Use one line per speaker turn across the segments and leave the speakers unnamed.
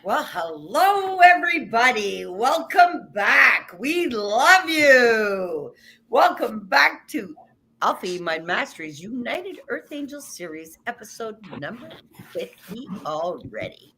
Well, hello, everybody. Welcome back. We love you. Welcome back to Alpha Mind Mastery's United Earth Angels series, episode number 50 already.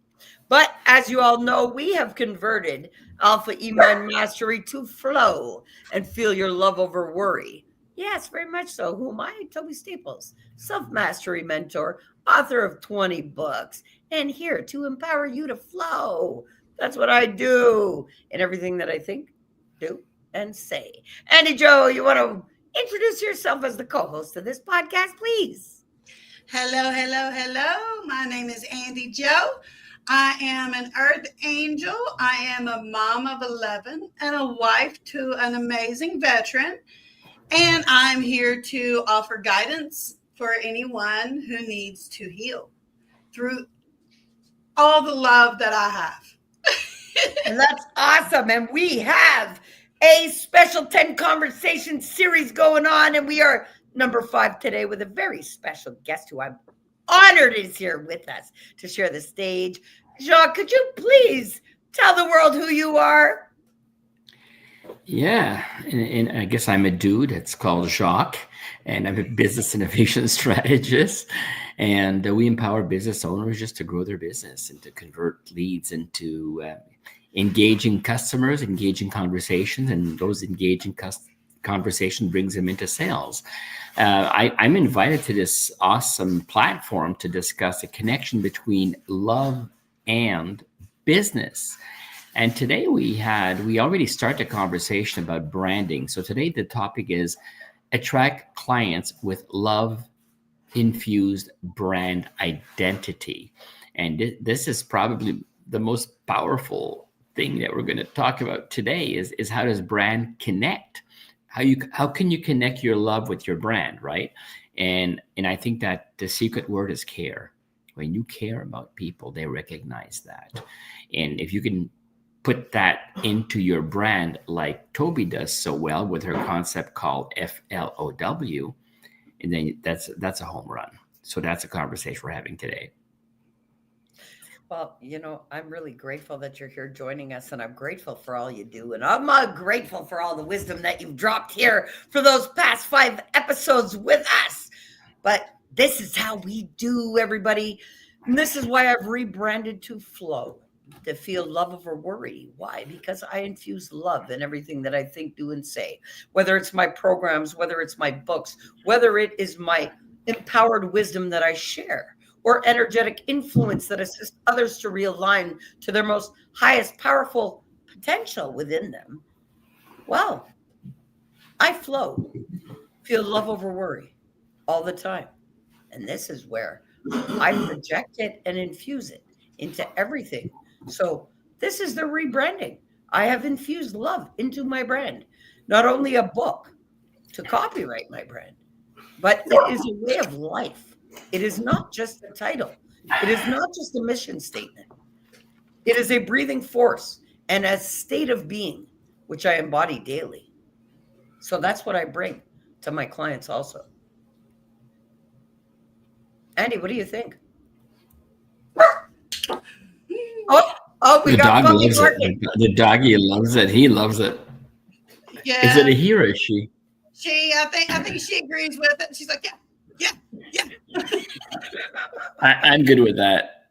But as you all know, we have converted Alpha Mind Mastery to flow and feel your love over worry. Yes, very much so. Who am I? Toby Staples, self-mastery mentor, author of 20 books, and here to empower you to flow. That's what I do in everything that I think, do, and say. Andy Joe, you want to introduce yourself as the co-host of this podcast, please?
Hello. My name is Andy Joe. I am an earth angel. I am a mom of 11 and a wife to an amazing veteran. And I'm here to offer guidance for anyone who needs to heal through all the love that I have.
And that's awesome. And we have a special 10 conversation series going on. And we are number 5 today with a very special guest who I'm honored is here with us to share the stage. Jacques, could you please tell the world who you are?
Yeah, and I guess I'm a dude. It's called Jacques, and I'm a business innovation strategist. And we empower business owners just to grow their business and to convert leads into engaging customers, engaging conversations, and those engaging conversation brings them into sales. I'm invited to this awesome platform to discuss a connection between love and business. And today we already started a conversation about branding. So today the topic is attract clients with love-infused brand identity. And this is probably the most powerful thing that we're going to talk about today is how does brand connect? How can you connect your love with your brand, right? And I think that the secret word is care. When you care about people, they recognize that. And if you can put that into your brand like Toby does so well with her concept called FLOW, and then that's a home run. So that's a conversation we're having today.
Well, I'm really grateful that you're here joining us, and I'm grateful for all you do. And I'm grateful for all the wisdom that you've dropped here for those past 5 episodes with us. But this is how we do, everybody. And this is why I've rebranded to Flow, to feel love over worry. Why? Because I infuse love in everything that I think, do, and say, whether it's my programs, whether it's my books, whether it is my empowered wisdom that I share, or energetic influence that assists others to realign to their most highest powerful potential within them. Well, I flow, feel love over worry all the time. And this is where I project it and infuse it into everything. So this is the rebranding. I have infused love into my brand, not only a book to copyright my brand, but it is a way of life. It is not just a title. It is not just a mission statement. It is a breathing force and a state of being, which I embody daily. So that's what I bring to my clients also. Andy, what do you think? Oh, we
The
got
dog
puppy
loves it.
barking.
The doggy loves it. He loves it. Is it
Yeah,
a he or a she?
I think she agrees with it. She's like, yeah, yeah, yeah.
I'm good with that.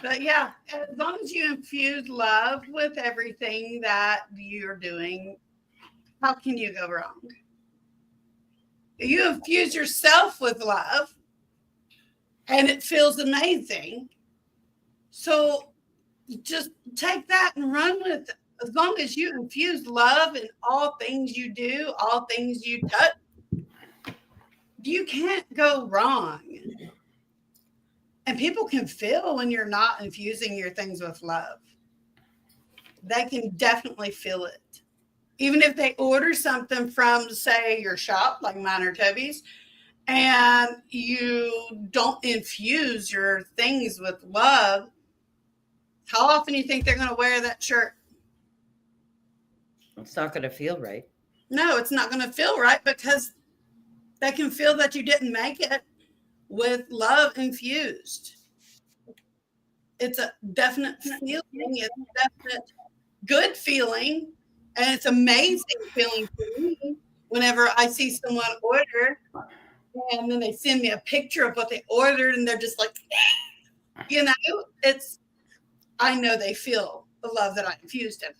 But yeah, as long as you infuse love with everything that you're doing, how can you go wrong? You infuse yourself with love and it feels amazing. So just take that and run with it. As long as you infuse love in all things you do, all things you touch, you can't go wrong. And people can feel when you're not infusing your things with love. They can definitely feel it. Even if they order something from, say, your shop, like mine or Toby's, and you don't infuse your things with love, how often do you think they're going to wear that shirt?
It's not going to feel right.
No, it's not going to feel right because they can feel that you didn't make it with love infused. It's a definite feeling. It's a definite good feeling. And it's amazing feeling for me whenever I see someone order and then they send me a picture of what they ordered and they're just like, I know they feel the love that I infused in it.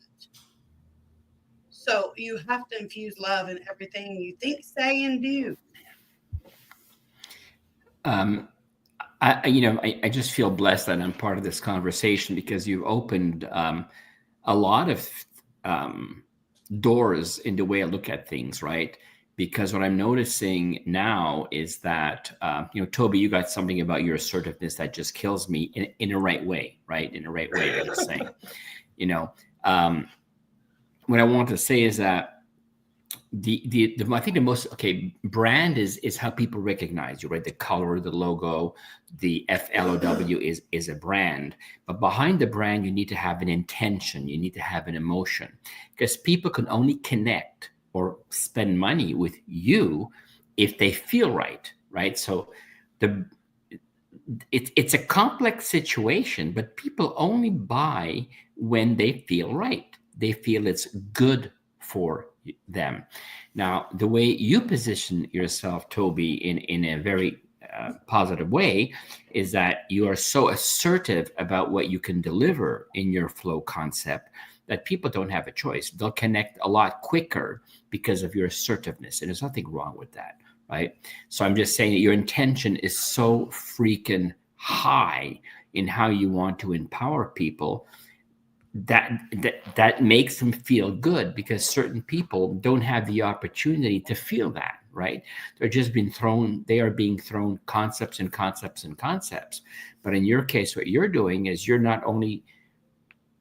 So you have to infuse love in everything you think, say, and do.
I just feel blessed that I'm part of this conversation because you've opened a lot of doors in the way I look at things, right? Because what I'm noticing now is that, Toby, you got something about your assertiveness that just kills me in a right way, right? In a right way, I'm just saying. What I want to say is that I think the most brand is how people recognize you, right? The color, the logo, the FLOW is a brand, but behind the brand you need to have an intention, you need to have an emotion, because people can only connect or spend money with you if they feel right? So it's a complex situation, but people only buy when they feel right. They feel it's good for them. Now, the way you position yourself, Toby, in a very positive way, is that you are so assertive about what you can deliver in your flow concept that people don't have a choice. They'll connect a lot quicker because of your assertiveness, and there's nothing wrong with that, right? So I'm just saying that your intention is so freaking high in how you want to empower people that makes them feel good, because certain people don't have the opportunity to feel that, right? They are being thrown concepts and concepts and concepts. But in your case, what you're doing is you're not only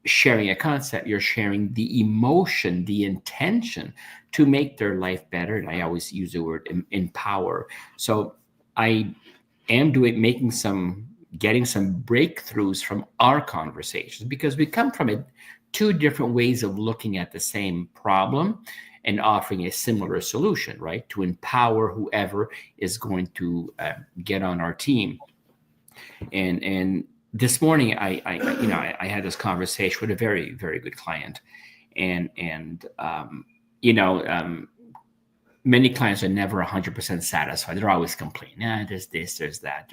sharing a concept, you're sharing the emotion, the intention to make their life better. And I always use the word empower. So I am getting some breakthroughs from our conversations, because we come from two different ways of looking at the same problem and offering a similar solution, right? To empower whoever is going to get on our team. And this morning, I had this conversation with a very, very good client, and many clients are never 100% satisfied. They're always complaining, there's this, there's that,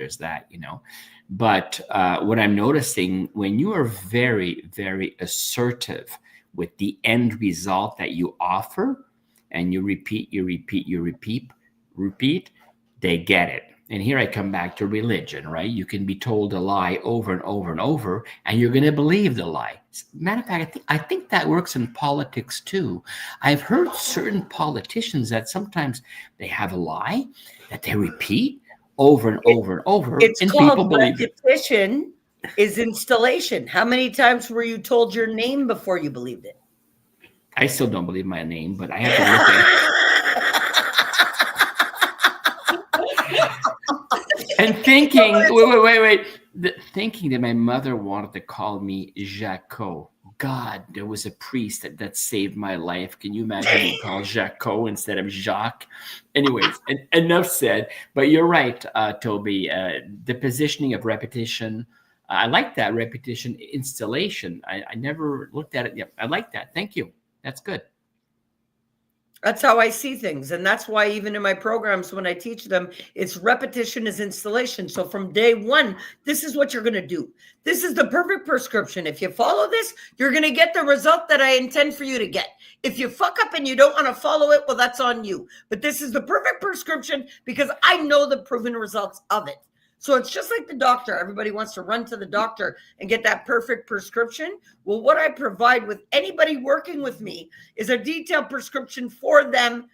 But what I'm noticing, when you are very, very assertive with the end result that you offer, and you repeat, they get it. And here I come back to religion, right? You can be told a lie over and over and over, and you're going to believe the lie. Matter of fact, I think that works in politics too. I've heard certain politicians that sometimes they have a lie that they repeat over and over and over,
It's
and
called
people believe it.
repetition is installation. How many times were you told your name before you believed it?
I still don't believe my name, but I have to look at it. And thinking, wait. Thinking that my mother wanted to call me Jaco. God, there was a priest that saved my life. Can you imagine being called Jaco instead of Jacques? Anyways, enough said. But you're right, Toby. The positioning of repetition, I like that repetition installation. I never looked at it yet. I like that. Thank you. That's good.
That's how I see things. And that's why even in my programs, when I teach them, it's repetition is installation. So from day one, this is what you're going to do. This is the perfect prescription. If you follow this, you're going to get the result that I intend for you to get. If you fuck up and you don't want to follow it, well, that's on you. But this is the perfect prescription because I know the proven results of it. So it's just like the doctor. Everybody wants to run to the doctor and get that perfect prescription. Well, what I provide with anybody working with me is a detailed prescription for them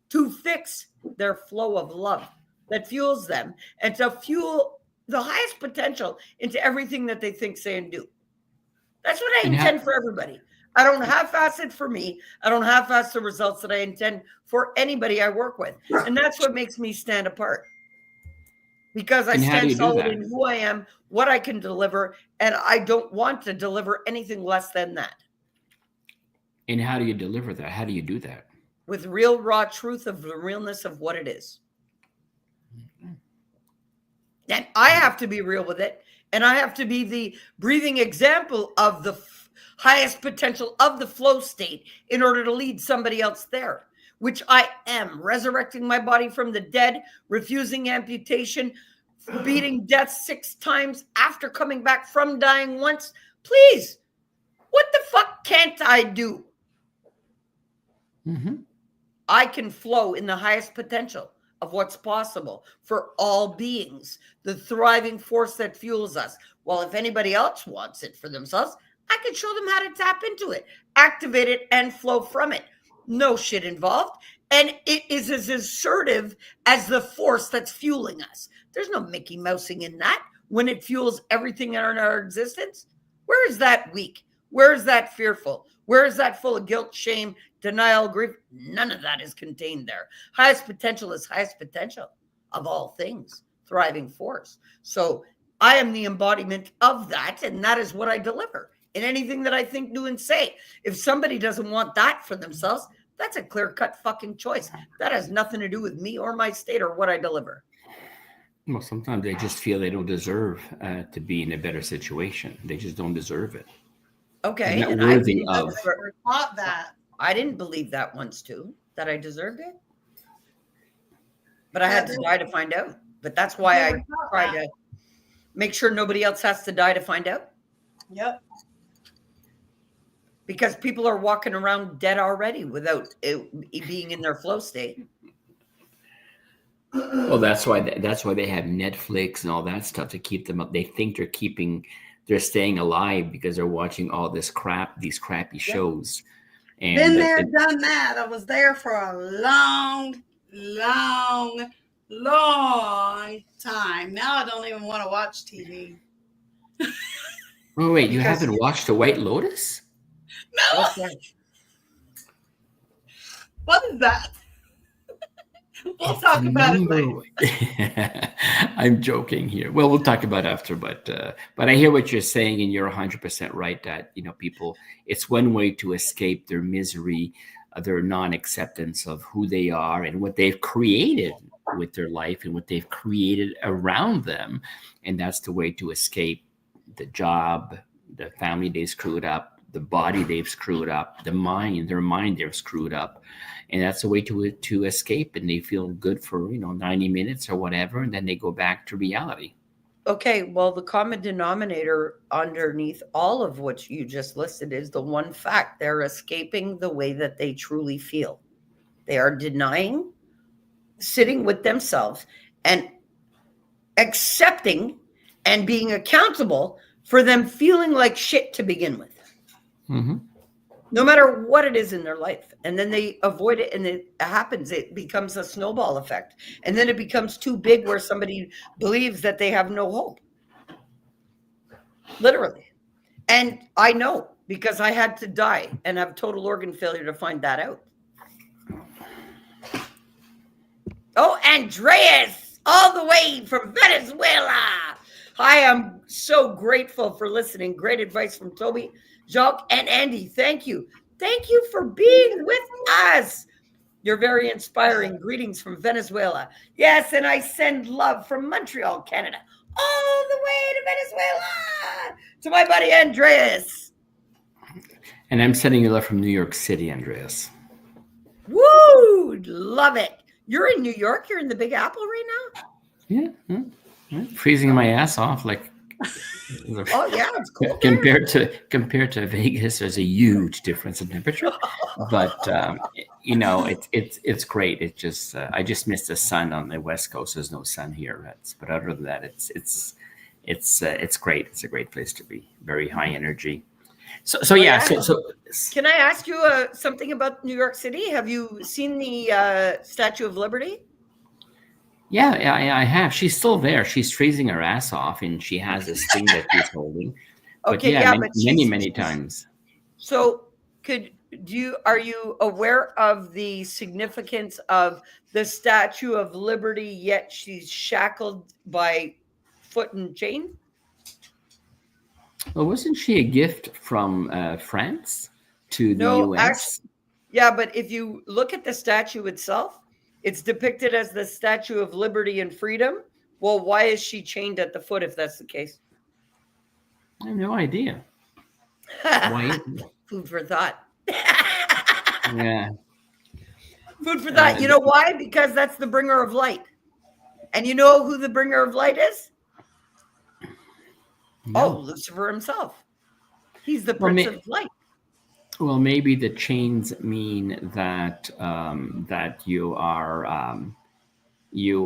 to fix their flow of love that fuels them and to fuel the highest potential into everything that they think, say, and do. That's what I intend for everybody. I don't half-ass it for me. I don't half-ass the results that I intend for anybody I work with. And that's what makes me stand apart. Because I stand solid in who I am, what I can deliver, and I don't want to deliver anything less than that.
And how do you deliver that? How do you do that?
With real, raw truth of the realness of what it is. And I have to be real with it, and I have to be the breathing example of the highest potential of the flow state in order to lead somebody else there. Which I am, resurrecting my body from the dead, refusing amputation, beating death 6 times after coming back from dying once. Please, what the fuck can't I do?
Mm-hmm.
I can flow in the highest potential of what's possible for all beings, the thriving force that fuels us. Well, if anybody else wants it for themselves, I can show them how to tap into it, activate it, and flow from it. No shit involved. And it is as assertive as the force that's fueling us. There's no Mickey Mousing in that when it fuels everything in our existence. Where is that weak? Where is that fearful? Where is that full of guilt, shame, denial, grief? None of that is contained there. Highest potential is highest potential of all things, thriving force. So I am the embodiment of that, and that is what I deliver in anything that I think, do, and say. If somebody doesn't want that for themselves, that's a clear-cut fucking choice. That has nothing to do with me or my state or what I deliver.
Well, sometimes they just feel they don't deserve to be in a better situation. They just don't deserve it.
Okay.
And worthy of.
Never thought that.
I didn't believe that once too, that I deserved it. But I had to die to find out. But that's why I try to make sure nobody else has to die to find out.
Yep.
Because people are walking around dead already without it being in their flow state.
Well, that's why they have Netflix and all that stuff to keep them up. They think they're staying alive because they're watching all this crap, these crappy shows. And
been there, done that. I was there for a long time. Now I don't even want to watch TV.
Oh wait, you haven't watched The White Lotus?
No. What is that? We'll talk about it later.
I'm joking here. Well, we'll talk about it after, but I hear what you're saying, and you're 100% right that people. It's one way to escape their misery, their non-acceptance of who they are and what they've created with their life and what they've created around them, and that's the way to escape the job, the family they screwed up, the body they've screwed up, their mind they've screwed up. And that's a way to escape, and they feel good for 90 minutes or whatever, and then they go back to reality.
Okay, well, the common denominator underneath all of what you just listed is the one fact: they're escaping the way that they truly feel. They are denying, sitting with themselves, and accepting and being accountable for them feeling like shit to begin with.
Mm-hmm.
No matter what it is in their life. And then they avoid it, and it happens. It becomes a snowball effect. And then it becomes too big where somebody believes that they have no hope. Literally. And I know, because I had to die and have total organ failure to find that out. Oh, Andreas, all the way from Venezuela. Hi, I'm so grateful for listening. Great advice from Toby, Jacques, and Andy. Thank you. Thank you for being with us. You're very inspiring. Greetings from Venezuela. Yes, and I send love from Montreal, Canada. all the way to Venezuela to my buddy Andreas.
And I'm sending you love from New York City, Andreas.
Woo! Love it. You're in New York. You're in the Big Apple right now?
Yeah. Freezing my ass off. Like,
oh yeah, it's cool.
Compared to Vegas, there's a huge difference in temperature. But it's great. It just I just miss the sun on the West Coast. There's no sun here. But other than that, it's great. It's a great place to be. Very high energy. So
can I ask you something about New York City? Have you seen the Statue of Liberty?
Yeah, I have. She's still there. She's freezing her ass off, and she has this thing that she's holding. But many times.
So, are you aware of the significance of the Statue of Liberty? Yet she's shackled by foot and chain.
Well, wasn't she a gift from France to the U.S.?
Yeah, but if you look at the statue itself, it's depicted as the Statue of Liberty and Freedom. Well, why is she chained at the foot if that's the case?
I have no idea. Why?
Food for thought.
Yeah.
Food for thought. You know why? Because that's the bringer of light. And you know who the bringer of light is? No. Oh, Lucifer himself. He's the Prince of Light.
Well, maybe the chains mean that that you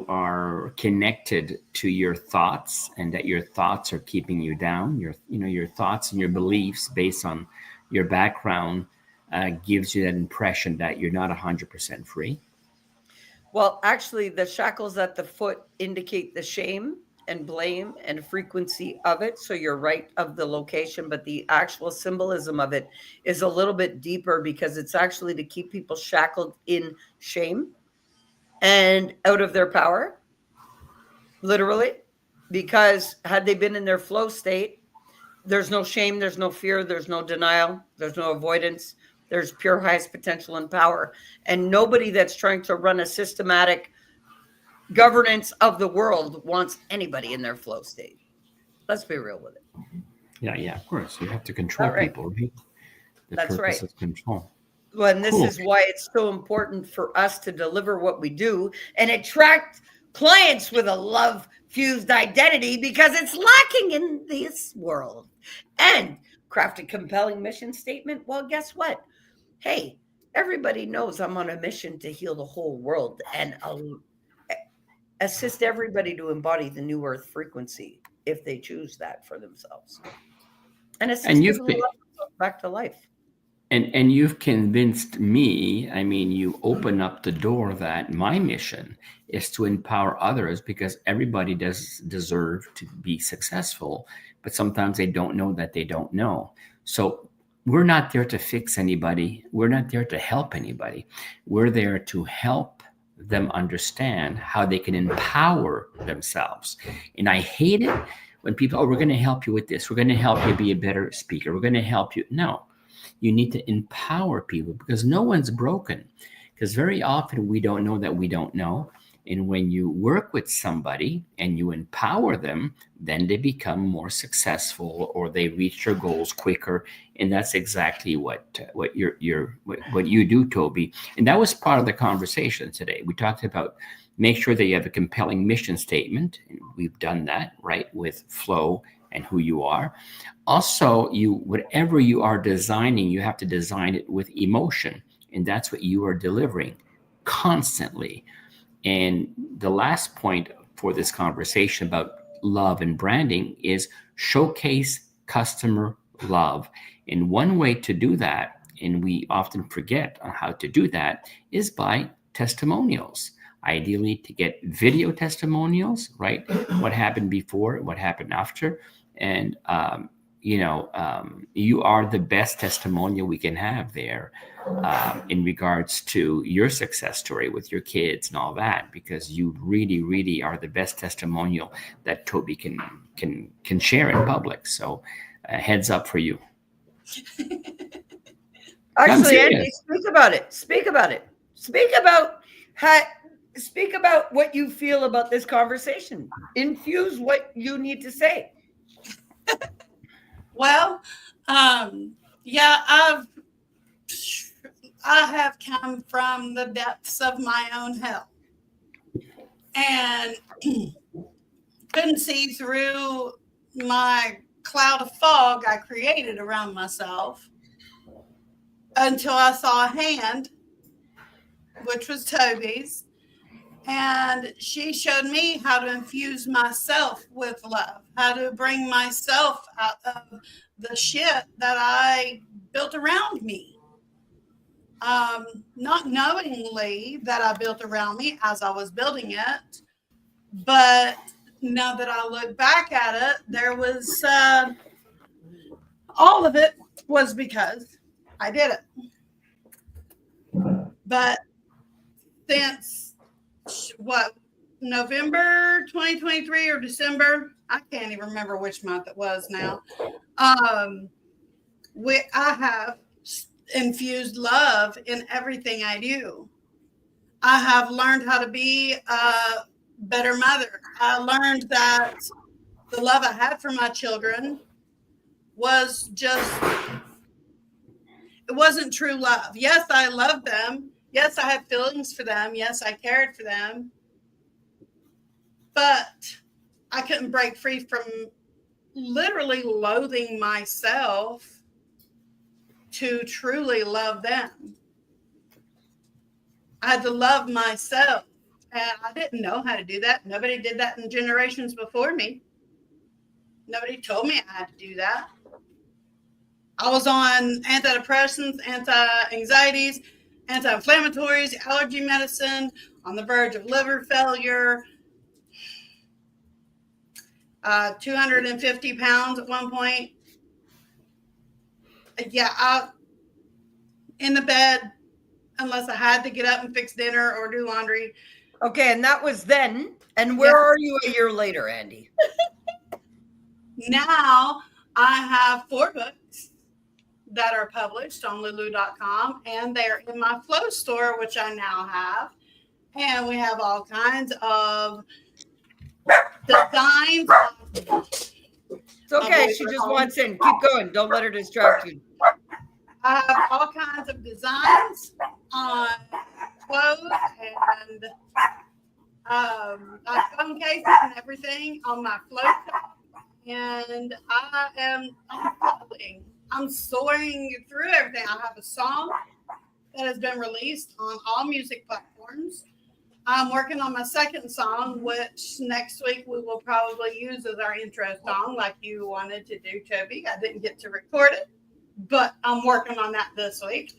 are connected to your thoughts, and that your thoughts are keeping you down. Your thoughts and your beliefs based on your background gives you that impression that you're not 100% free.
Well, actually, the shackles at the foot indicate the shame and blame and frequency of it. So you're right of the location, but the actual symbolism of it is a little bit deeper, because it's actually to keep people shackled in shame and out of their power, literally, because had they been in their flow state, there's no shame, there's no fear, there's no denial, there's no avoidance, there's pure highest potential and power. And nobody that's trying to run a systematic governance of the world wants anybody in their flow state. Let's be real with it.
Yeah, of course. You have to control people, right?
That's right.
Of control.
Well, and this is why it's so important for us to deliver what we do and attract clients with a love-fused identity, because it's lacking in this world. And craft a compelling mission statement. Well, guess what? Hey, everybody knows I'm on a mission to heal the whole world, and assist everybody to embody the new earth frequency if they choose that for themselves. And assist back to life.
And you've convinced me, you open up the door that my mission is to empower others, because everybody does deserve to be successful, but sometimes they don't know that they don't know. So we're not there to fix anybody. We're not there to help anybody. We're there to help them understand how they can empower themselves. And I hate it when people, we're going to help you with this. We're going to help you be a better speaker. We're going to help you. No, you need to empower people, because no one's broken. Because very often we don't know that we don't know. And when you work with somebody and you empower them, then they become more successful, or they reach their goals quicker. And that's exactly what you do, Toby. And that was part of the conversation today. We talked about make sure that you have a compelling mission statement. And we've done that, right, with flow and who you are. Also, whatever you are designing, you have to design it with emotion. And that's what you are delivering constantly. And the last point for this conversation about love and branding is showcase customer love. And one way to do that, and we often forget on how to do that, is by testimonials. Ideally, to get video testimonials, right? What happened before, what happened after. And, you are the best testimonial we can have there in regards to your success story with your kids and all that, because you really, really are the best testimonial that Toby can share in public. So heads up for you.
Actually, Andy, speak about it. Speak about how speak about what you feel about this conversation. Infuse what you need to say.
Well, yeah, I have come from the depths of my own hell and couldn't see through my cloud of fog I created around myself until I saw a hand, which was Toby's, and she showed me how to infuse myself with love, how to bring myself out of the shit that I built around me. Not knowingly that I built around me as I was building it, but now that I look back at it, there was all of it was because I did it. But since what, November 2023 or December, I can't even remember which month it was now. I have infused love in everything I do. I have learned how to be a better mother. I learned that the love I had for my children was just, it wasn't true love. Yes, I loved them. Yes, I had feelings for them. Yes, I cared for them. But I couldn't break free from literally loathing myself to truly love them. I had to love myself. And I didn't know how to do that. Nobody did that in generations before me. Nobody told me I had to do that. I was on antidepressants, anti-anxieties, anti-inflammatories, allergy medicine, on the verge of liver failure, 250 pounds at one point. Yeah, in the bed, unless I had to get up and fix dinner or do laundry.
Okay, and that was then. And where are you a year later, Andy?
Now I have 4 books that are published on lulu.com, and they're in my Flow store, which I now have. And we have all kinds of designs.
It's okay. She just wants in. Keep going. Don't let her distract you.
I have all kinds of designs on clothes and phone cases and everything on my Flow shop. And I'm flowing. I'm soaring through everything. I have a song that has been released on all music platforms. I'm working on my second song, which next week we will probably use as our intro song, like you wanted to do, Toby. I didn't get to record it, but I'm working on that this week.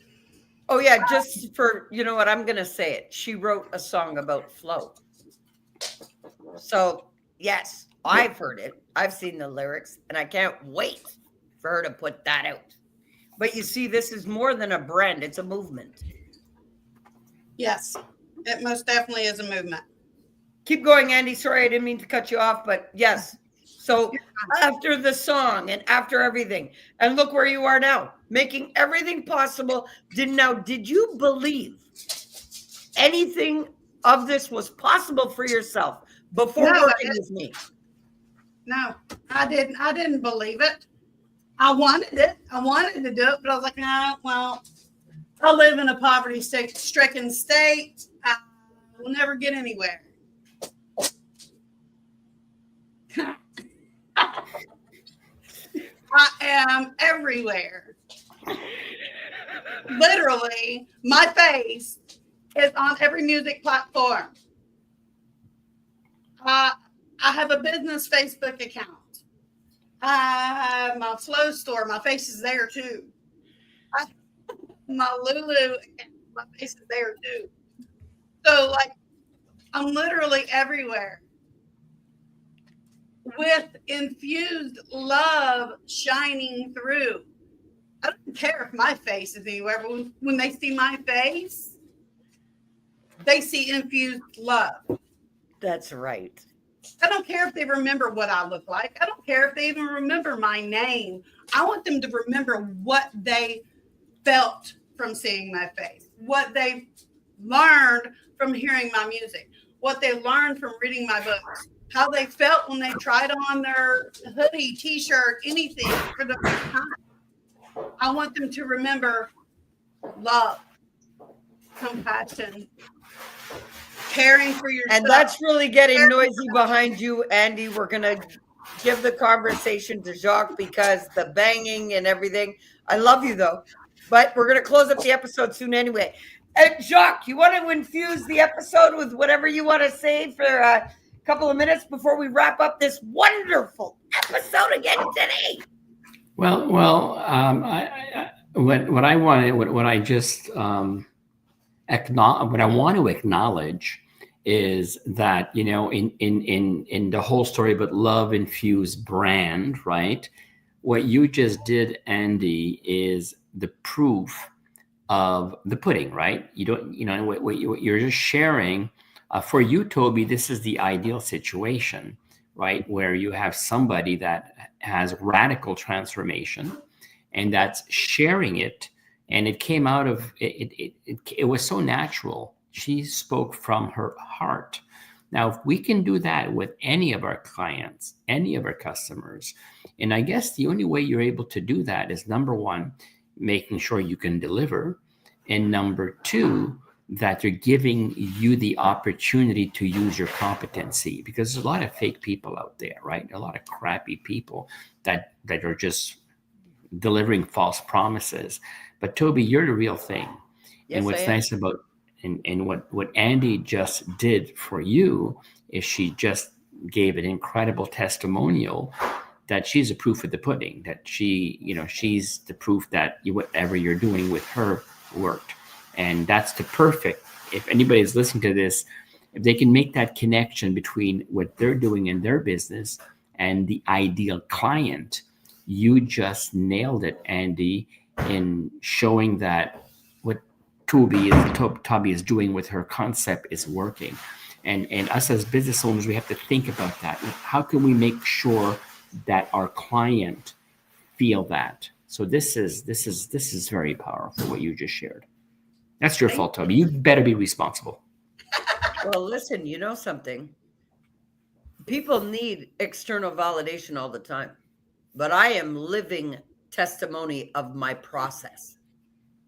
Oh, yeah. Just for, you know what? I'm going to say it. She wrote a song about flow. So, yes, I've heard it. I've seen the lyrics, and I can't wait for her to put that out. But you see, this is more than a brand. It's a movement.
Yes, it most definitely is a movement.
Keep going, Andy. Sorry, I didn't mean to cut you off, but yes. So after the song and after everything, and look where you are now, making everything possible. Did you believe anything of this was possible for yourself before working with me?
No, I didn't. I didn't believe it. I wanted it. I wanted to do it, but I was like, nah, well, I live in a poverty-stricken state. I will never get anywhere. I am everywhere. Literally, my face is on every music platform. I have a business Facebook account. I have my Flow store. My face is there too. My Lulu, my face is there too. So, like, I'm literally everywhere with infused love shining through. I don't care if my face is anywhere, but when they see my face, they see infused love.
That's right.
I don't care if they remember what I look like. I don't care if they even remember my name. I want them to remember what they felt from seeing my face, what they learned from hearing my music, what they learned from reading my books, how they felt when they tried on their hoodie, t-shirt, anything for the first time. I want them to remember love, compassion, caring for yourself.
And that's really getting noisy behind you, Andy. We're going to give the conversation to Jacques because the banging and everything. I love you, though. But we're going to close up the episode soon anyway. Jacques, you want to infuse the episode with whatever you want to say for a couple of minutes before we wrap up this wonderful episode again today?
Well, what I wanted, what I just acknowledge, what I want to acknowledge is that, you know, in the whole story about Love-Infused brand, right? What you just did, Andy, is the proof of the pudding, right? You don't, you know, what you're just sharing. For you, Toby, this is the ideal situation, right? Where you have somebody that has radical transformation and that's sharing it. And it came out of, it was so natural. She spoke from her heart. Now, if we can do that with any of our clients, any of our customers, and I guess the only way you're able to do that is, number one, making sure you can deliver, and number two, that you're giving you the opportunity to use your competency, because there's a lot of fake people out there, right? A lot of crappy people that are just delivering false promises. But Toby, you're the real thing.
Yes,
and what's nice about and what Andy just did for you is she just gave an incredible testimonial that she's a proof of the pudding, that she, you know, she's the proof that whatever you're doing with her worked. And that's the perfect, if anybody's listening to this, if they can make that connection between what they're doing in their business and the ideal client, you just nailed it, Andy, in showing that what Toby is doing with her concept is working. And us as business owners, we have to think about that. How can we make sure that our client feel that? So this is very powerful, what you just shared. That's your fault, Toby. You better be responsible.
Well, listen, you know something? People need external validation all the time, but I am living testimony of my process,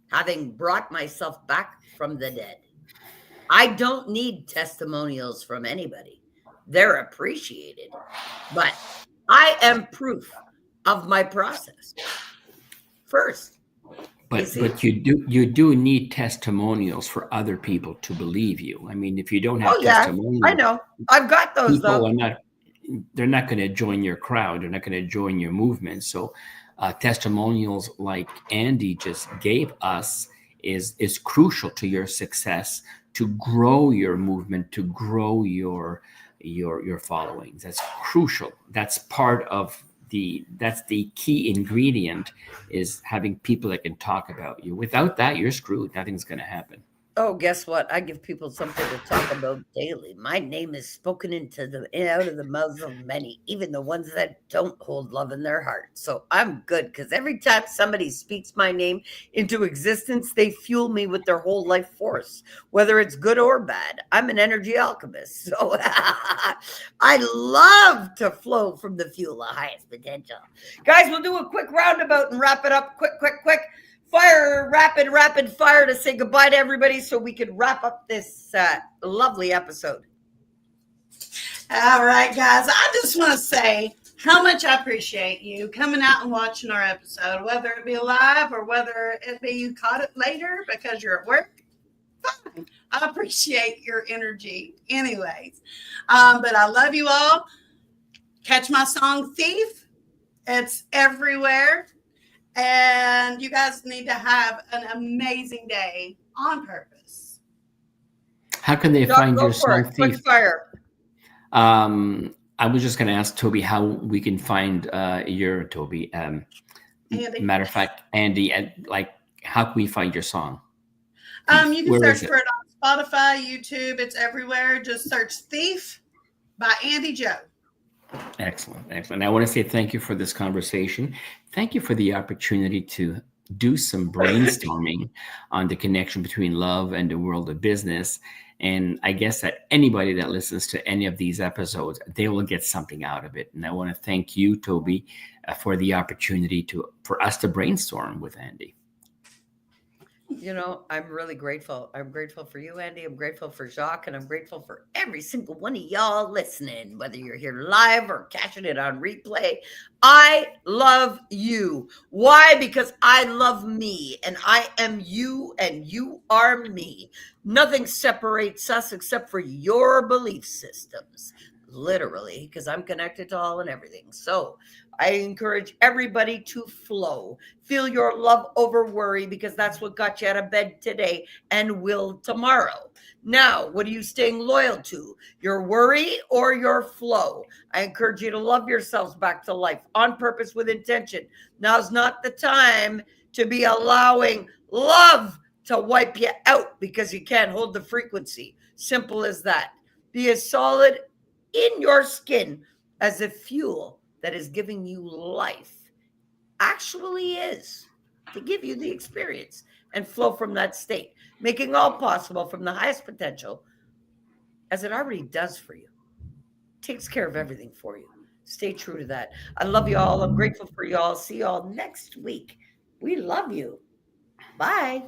having brought myself back from the dead. I don't need testimonials from anybody. They're appreciated, but I am proof of my process first.
But you do need testimonials for other people to believe you. I mean, if you don't have testimonials,
I know. I've got those though.
They're not going to join your crowd. They're not going to join your movement. So testimonials like Andy just gave us is crucial to your success, to grow your movement, to grow your followings. That's crucial. That's part of that's the key ingredient, is having people that can talk about you. Without that, you're screwed. Nothing's going to happen.
Oh, guess what? I give people something to talk about daily. My name is spoken out of the mouths of many, even the ones that don't hold love in their heart. So I'm good, because every time somebody speaks my name into existence, they fuel me with their whole life force, whether it's good or bad. I'm an energy alchemist. So I love to flow from the fuel of highest potential. Guys, we'll do a quick roundabout and wrap it up. Quick. Fire, rapid fire to say goodbye to everybody so we can wrap up this lovely episode.
All right, guys. I just want to say how much I appreciate you coming out and watching our episode, whether it be live or whether it be you caught it later because you're at work. Fine. I appreciate your energy anyways. But I love you all. Catch my song, Thief. It's everywhere. And you guys need to have an amazing day on purpose.
How can they find your song, Thief?
Quick fire.
I was just going to ask Toby how we can find your Toby.
Andy.
Matter of fact, Andy, how can we find your song?
You can search for it on Spotify, YouTube. It's everywhere. Just search Thief by Andy Joe. Excellent.
I want to say thank you for this conversation. Thank you for the opportunity to do some brainstorming on the connection between love and the world of business. And I guess that anybody that listens to any of these episodes, they will get something out of it. And I want to thank you, Toby, for the opportunity for us to brainstorm with Andy.
I'm really grateful. I'm grateful for you, Andy. I'm grateful for Jacques, and I'm grateful for every single one of y'all listening, whether you're here live or catching it on replay. I love you. Why? Because I love me, and I am you, and you are me. Nothing separates us except for your belief systems, literally, because I'm connected to all and everything. So I encourage everybody to flow. Feel your love over worry, because that's what got you out of bed today and will tomorrow. Now, what are you staying loyal to? Your worry or your flow? I encourage you to love yourselves back to life on purpose with intention. Now's not the time to be allowing love to wipe you out because you can't hold the frequency. Simple as that. Be as solid in your skin as the fuel that is giving you life actually is, to give you the experience, and flow from that state, making all possible from the highest potential, as it already does for you. Takes care of everything for you. Stay true to that. I love you all. I'm grateful for you all. See you all next week. We love you. Bye.